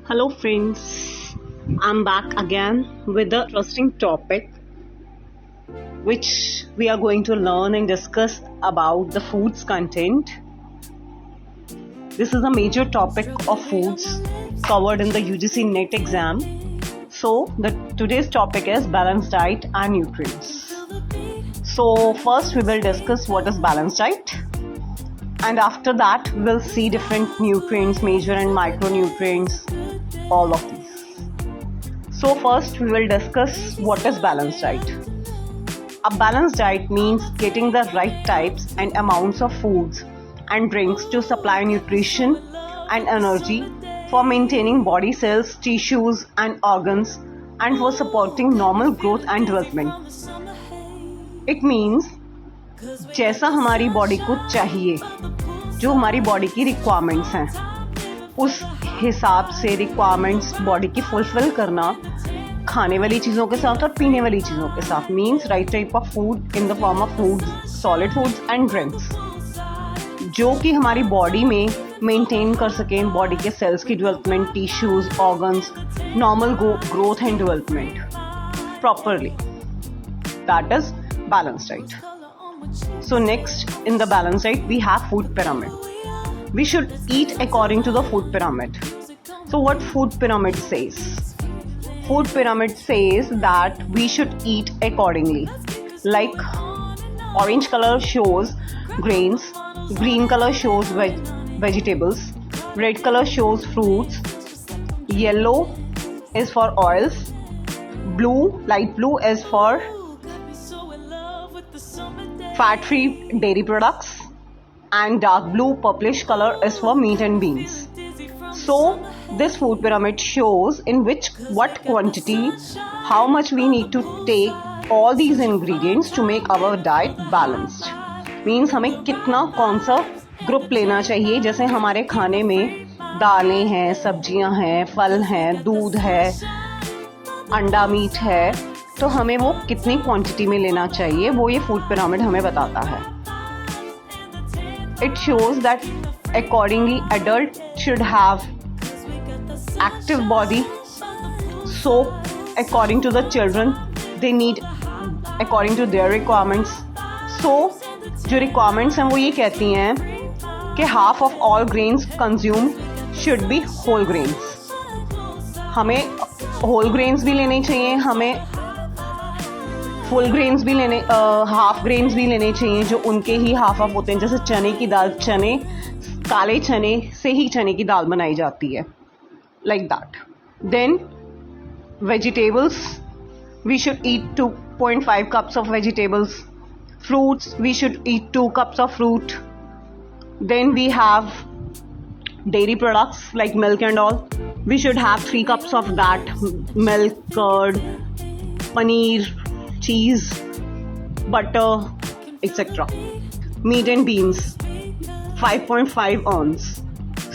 Hello, friends. I'm back again with an interesting topic which we are going to learn and discuss about the food's content. This is a major topic of foods covered in the UGC NET exam. So, today's topic is balanced diet and nutrients. So, first we will discuss what is balanced diet, and after that we'll see different nutrients, major and micronutrients, all of these. So first we will discuss what is balanced diet. A balanced diet means getting the right types and amounts of foods and drinks to supply nutrition and energy for maintaining body cells, tissues and organs, and for supporting normal growth and development. It means जैसा हमारी body को चाहिए, जो हमारी body की requirements हैं, उस हिसाब से रिक्वायरमेंट्स बॉडी की फुलफिल करना खाने वाली चीज़ों के साथ और पीने वाली चीज़ों के साथ means right type of food in the form of food, solid foods and drinks, जो कि हमारी बॉडी में मेंटेन कर सकें बॉडी के सेल्स की development, tissues, organs, normal growth and development properly. That is balanced diet. So next in the balanced diet we have food pyramid. We should eat according to the food pyramid. So what food pyramid says? Food pyramid says that we should eat accordingly. Like orange color shows grains, green color shows vegetables, red color shows fruits, yellow is for oils, light blue is for fat-free dairy products, and dark blue purplish color is for meat and beans. So this food pyramid shows in what quantity, how much we need to take all these ingredients to make our diet balanced. Means हमें कितना कौन सा group लेना चाहिए. जैसे हमारे खाने में दालें हैं, सब्जियां हैं, फल हैं, दूध है, अंडा, मीट है, तो हमें वो कितनी क्वांटिटी में लेना चाहिए वो ये फूड पिरामिड हमें बताता है. It shows that accordingly adult should have active body, so according to the children they need according to their requirements. So जो रिक्वायरमेंट्स हैं वो ये कहती हैं कि half of all grains consume should be whole grains. हमें whole grains भी लेने चाहिए, हमें फुल ग्रेन्स भी लेने, हाफ ग्रेन्स भी लेने चाहिए जो उनके ही हाफ ऑफ होते हैं. जैसे चने की दाल, काले चने से ही चने की दाल बनाई जाती है, like that. Then vegetables, we should eat 2.5 cups of vegetables. Fruits, we should eat 2 cups of fruit. Then we have dairy products like milk and all. We should have 3 cups of that: milk, curd, paneer, cheese, butter, etc. Meat and beans, 5.5 ounce.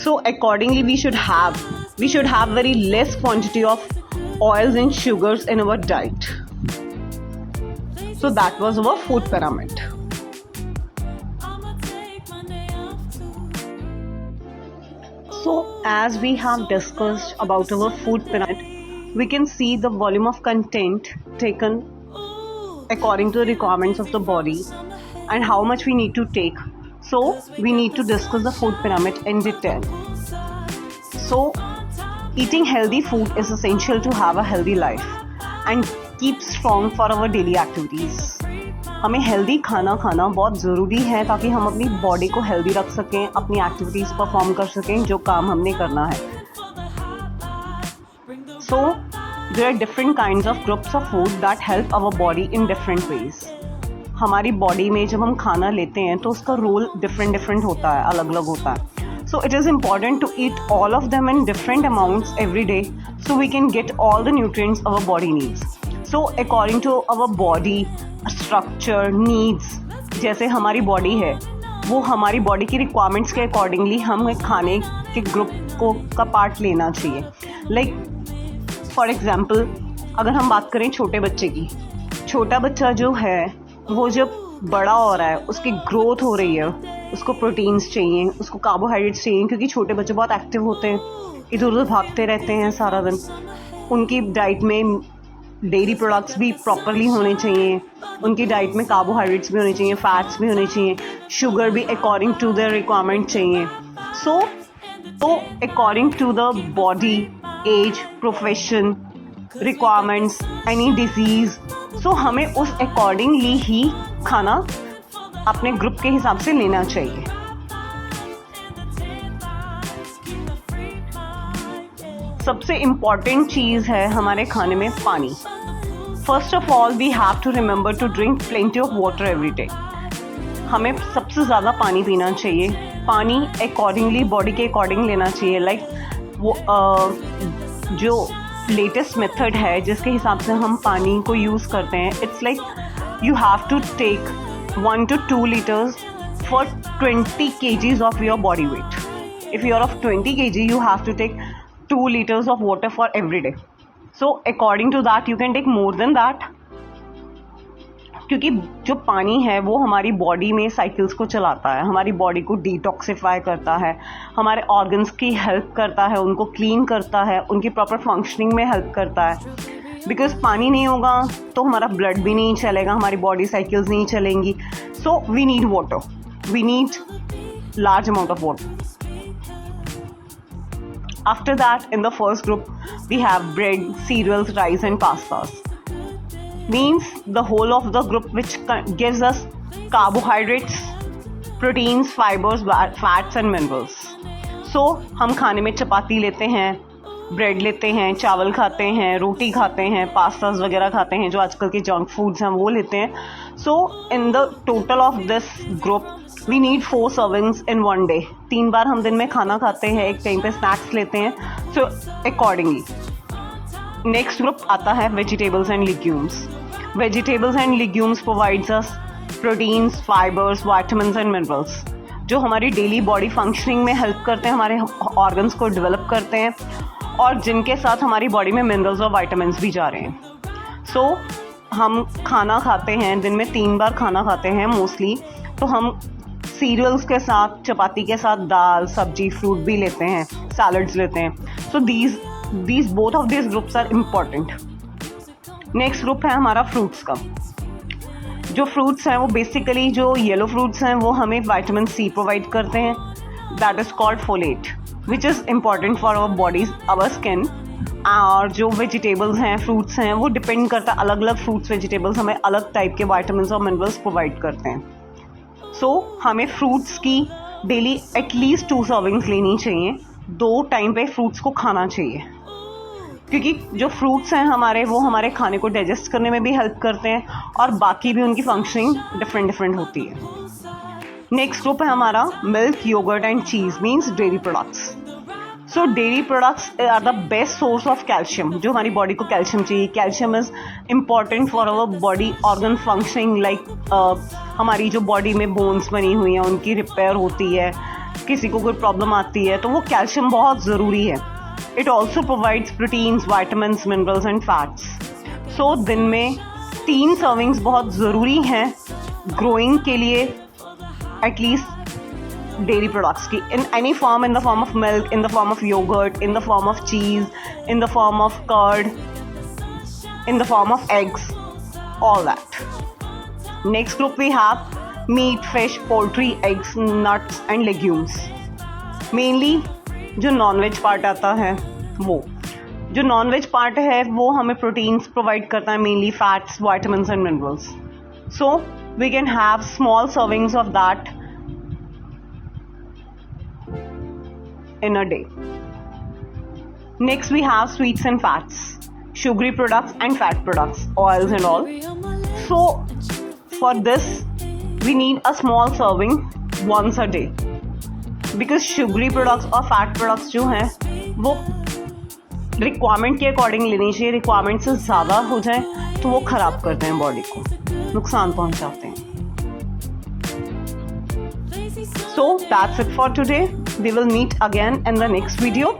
So accordingly we should have very less quantity of oils and sugars in our diet. So that was our food pyramid. So as we have discussed about our food pyramid, we can see the volume of content taken according to the requirements of the body and how much we need to take. So we need to discuss the food pyramid in detail. So eating healthy food is essential to have a healthy life and keep strong for our daily activities. हमें healthy खाना खाना बहुत ज़रूरी है ताकि हम अपनी body को हेल्दी रख सकें, अपनी एक्टिविटीज़ परफॉर्म कर सकें जो काम हमने करना है. So there are different kinds of groups of food that help our body in different ways. हमारी बॉडी में जब हम खाना लेते हैं तो उसका रोल डिफरेंट होता है, अलग अलग होता है. So it is important to eat all of them in different amounts every day so we can get all the nutrients our body needs. So according to our body structure needs, जैसे हमारी body है वो हमारी body की requirements के accordingly हमें खाने के ग्रुप का पार्ट लेना चाहिए. लाइक फॉर एग्जाम्पल अगर हम बात करें छोटे बच्चे की, छोटा बच्चा जो है वो जब बड़ा हो रहा है, उसकी ग्रोथ हो रही है, उसको प्रोटीन्स चाहिए, उसको कार्बोहाइड्रेट्स चाहिए, क्योंकि छोटे बच्चे बहुत एक्टिव होते हैं, इधर उधर भागते रहते हैं सारा दिन, उनकी डाइट में डेयरी प्रोडक्ट्स भी प्रॉपरली होने चाहिए, उनकी डाइट में कार्बोहाइड्रेट्स भी होने चाहिए, फैट्स भी होने चाहिए, शुगर भी अकॉर्डिंग टू द रिक्वायरमेंट चाहिए. सो तो according to the body, age, profession, requirements, any disease, so हमें उस अकॉर्डिंगली ही खाना अपने ग्रुप के हिसाब से लेना चाहिए. सबसे इम्पॉर्टेंट चीज़ है हमारे खाने में पानी. First of all we have to remember to drink plenty of water every day. हमें सबसे ज़्यादा पानी पीना चाहिए. पानी अकॉर्डिंगली बॉडी के अकॉर्डिंग लेना चाहिए. लाइक वो जो लेटेस्ट मेथड है जिसके हिसाब से हम पानी को यूज़ करते हैं, it's like you have to take 1 to 2 liters for 20 kgs of your body weight. If you are of 20 kg, you have to take 2 liters of water for every day. So according to that, you can take more than that. क्योंकि जो पानी है वो हमारी body में cycles को चलाता है, हमारी बॉडी को डिटॉक्सिफाई करता है, हमारे ऑर्गन्स की हेल्प करता है, उनको क्लीन करता है, उनकी प्रॉपर फंक्शनिंग में हेल्प करता है. बिकॉज पानी नहीं होगा तो हमारा ब्लड भी नहीं चलेगा, हमारी बॉडी साइकिल्स नहीं चलेंगी. So we need water, we need large amount of water. After that, in the first group, we have bread, cereals, rice and pastas. Means the whole of the group which gives us carbohydrates, proteins, fibers, fats and minerals. So हम खाने में चपाती लेते हैं, bread लेते हैं, चावल खाते हैं, रोटी खाते हैं, पास्तास वगैरह खाते हैं, जो आजकल के जंक फूड्स हैं वो लेते हैं. So in the total of this group we need 4 servings in 1 day. 3 बार हम दिन में खाना खाते हैं, एक टाइम पे स्नैक्स लेते हैं. सो अकॉर्डिंगली नेक्स्ट ग्रुप आता है vegetables and legumes. Vegetables and legumes provides us proteins, fibres, vitamins and minerals, जो हमारी डेली बॉडी फंक्शनिंग में हेल्प करते हैं, हमारे ऑर्गन्स को डेवलप करते हैं और जिनके साथ हमारी बॉडी में मिनरल्स और विटामिन्स भी जा रहे हैं. सो हम खाना खाते हैं, दिन में 3 बार खाना खाते हैं मोस्टली. तो हम सीरियल्स के साथ, चपाती के साथ दाल, सब्जी, फ्रूट भी लेते हैं, सैलड्स लेते हैं. So these both of this groups are important. Next group है हमारा फ्रूट्स का. जो फ्रूट्स हैं वो बेसिकली जो येलो फ्रूट्स हैं वो हमें विटामिन सी प्रोवाइड करते हैं. That is called folate, which is important for our bodies, our skin. और जो वेजिटेबल्स हैं, फ्रूट्स हैं, वो डिपेंड करता है, अलग अलग फ्रूट्स वेजिटेबल्स हमें अलग टाइप के विटामिन्स और मिनरल्स प्रोवाइड करते हैं. सो हमें फ्रूट्स की डेली एटलीस्ट 2 सर्विंग्स लेनी चाहिए. 2 टाइम पे फ्रूट्स को खाना चाहिए, क्योंकि जो फ्रूट्स हैं हमारे वो हमारे खाने को डाइजेस्ट करने में भी हेल्प करते हैं और बाकी भी उनकी फंक्शनिंग डिफरेंट होती है. नेक्स्ट ग्रुप है हमारा milk, yoghurt and cheese, means dairy products. So dairy products are the best source of calcium, जो हमारी बॉडी को कैल्शियम चाहिए. Calcium is important for our body organ functioning. Like हमारी जो बॉडी में बोन्स बनी हुई हैं उनकी रिपेयर होती है, किसी को कोई प्रॉब्लम आती है तो वो कैल्शियम बहुत ज़रूरी है. It also provides proteins, vitamins, minerals and fats. So दिन में 3 सर्विंग्स बहुत ज़रूरी हैं ग्रोइंग के लिए, एटलीस्ट dairy products की, in any form, in the form of milk, in the form of yogurt, in the form of cheese, in the form of curd, in the form of eggs, all that. Next group we have meat, fish, poultry, eggs, nuts and legumes. Mainly जो non-veg part आता है वो जो non-veg part है वो हमें proteins provide करता है, mainly fats, vitamins and minerals. So we can have small servings of that in a day. Next we have sweets and fats, sugary products and fat products, oils and all. So for this we need a small serving once a day, because sugary products और fat products जो हैं वो requirement के according लेनी चाहिए. Requirement से ज़्यादा हो जाए तो वो ख़राब करते हैं, बॉडी को नुकसान पहुंचाते हैं. So that's it for today. We will meet again in the next video.